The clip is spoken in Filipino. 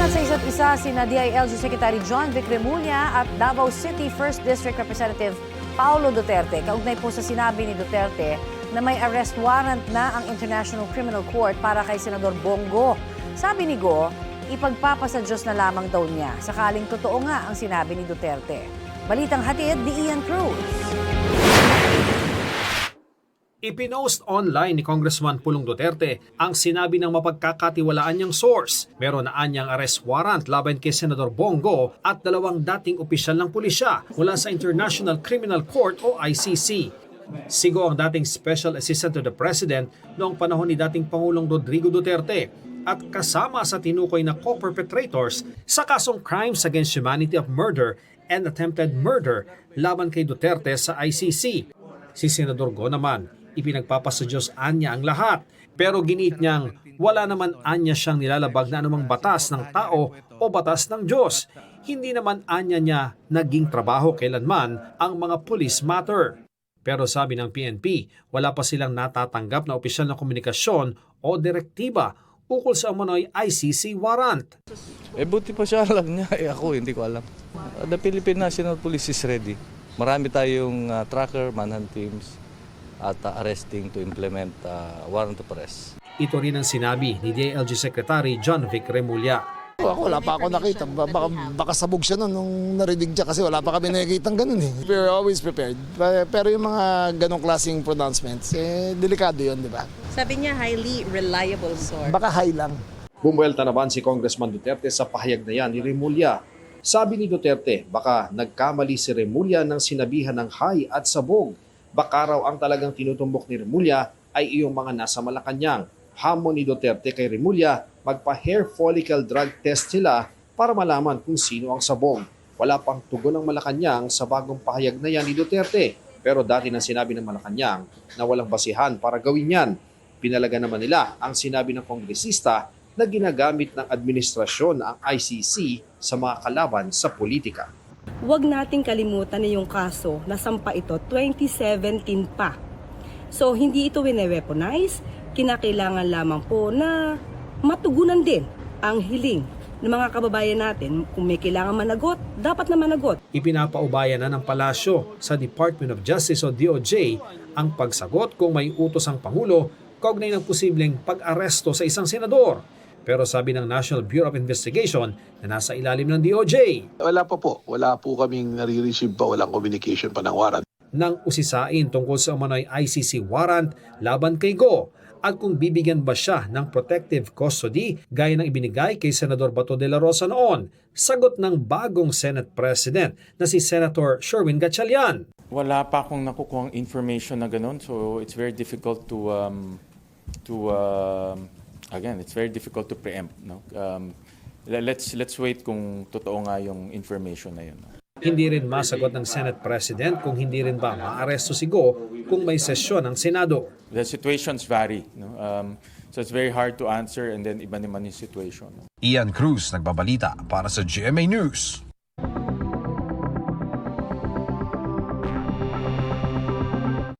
Labanat sa isa't isa sina DILG Secretary John Vic Remulla at Davao City 1st District Representative Paulo Duterte. Kaugnay po sa sinabi ni Duterte na may arrest warrant na ang International Criminal Court para kay Senador Bongo. Sabi ni Go, ipagpapasa Diyos na lamang daw niya sakaling totoo nga ang sinabi ni Duterte. Balitang hatid ni Ian Cruz. Ipinost online ni Congressman Pulong Duterte ang sinabi ng mapagkakatiwalaan niyang source. Meron na anyang arrest warrant laban kay Senador Bongo at dalawang dating opisyal ng pulisya mula sa International Criminal Court o ICC. Sigo ang dating Special Assistant to the President noong panahon ni dating Pangulong Rodrigo Duterte at kasama sa tinukoy na co-perpetrators sa kasong Crimes Against Humanity of Murder and Attempted Murder laban kay Duterte sa ICC. Si Senador Go naman, ipinagpapasa Diyos anya ang lahat, pero giniit niyang wala naman anya siyang nilalabag na anumang batas ng tao o batas ng Diyos. Hindi naman anya niya naging trabaho kailanman ang mga police matter. Pero sabi ng PNP, wala pa silang natatanggap na opisyal na komunikasyon o direktiba ukol sa umano'y ICC warrant. Buti pa siya alam niya, ako hindi ko alam. The Philippine National Police is ready. Marami tayong tracker, manhunt teams, at arresting to implement warrant of arrest. Ito rin ang sinabi ni DILG Secretary John Vic Remulla. Ako, wala pa ako nakita. Baka sabog siya nung narinig siya kasi wala pa kami nakikitang ganun eh. We're always prepared. Pero yung mga ganong klaseng pronouncements, delikado yun, di ba? Sabi niya, highly reliable source. Baka high lang. Bumuelta naman si Congressman Duterte sa pahayag na yan ni Remulla. Sabi ni Duterte, baka nagkamali si Remulla ng sinabihan ng high at sabog. Baka raw ang talagang tinutumbok ni Remulla ay iyong mga nasa Malacanang. Hamon ni Duterte kay Remulla, magpa-hair follicle drug test sila para malaman kung sino ang sabog. Wala pang tugon ng Malacanang sa bagong pahayag na yan ni Duterte. Pero dati na sinabi ng Malacanang na walang basihan para gawin yan. Pinalaga naman nila ang sinabi ng kongresista na ginagamit ng administrasyon ang ICC sa mga kalaban sa politika. Huwag nating kalimutan na yung kaso na sampa ito 2017 pa. So hindi ito wine-weaponize, kinakailangan lamang po na matugunan din ang hiling ng mga kababayan natin. Kung may kailangan managot, dapat na managot. Ipinapaubaya na ng palasyo sa Department of Justice o DOJ ang pagsagot kung may utos ang Pangulo kaugnay ng posibleng pag-aresto sa isang senador. Pero sabi ng National Bureau of Investigation na nasa ilalim ng DOJ. Wala pa po. Wala po kaming nare-receive pa. Walang communication pa ng warrant. Nang usisain tungkol sa umano'y ICC warrant laban kay Go at kung bibigyan ba siya ng protective custody gaya ng ibinigay kay Senador Bato de la Rosa noon. Sagot ng bagong Senate President na si Senator Sherwin Gatchalian. Wala pa akong nakukuhang information na ganun, so it's very difficult again, it's very difficult to preempt. No? Let's wait kung totoo nga yung information na yun. Hindi rin masagot ng Senate President kung hindi rin ba maaresto si Go kung may sesyon ng Senado. The situations vary. No? So it's very hard to answer and then iba naman yung situation. Ian Cruz nagbabalita para sa GMA News.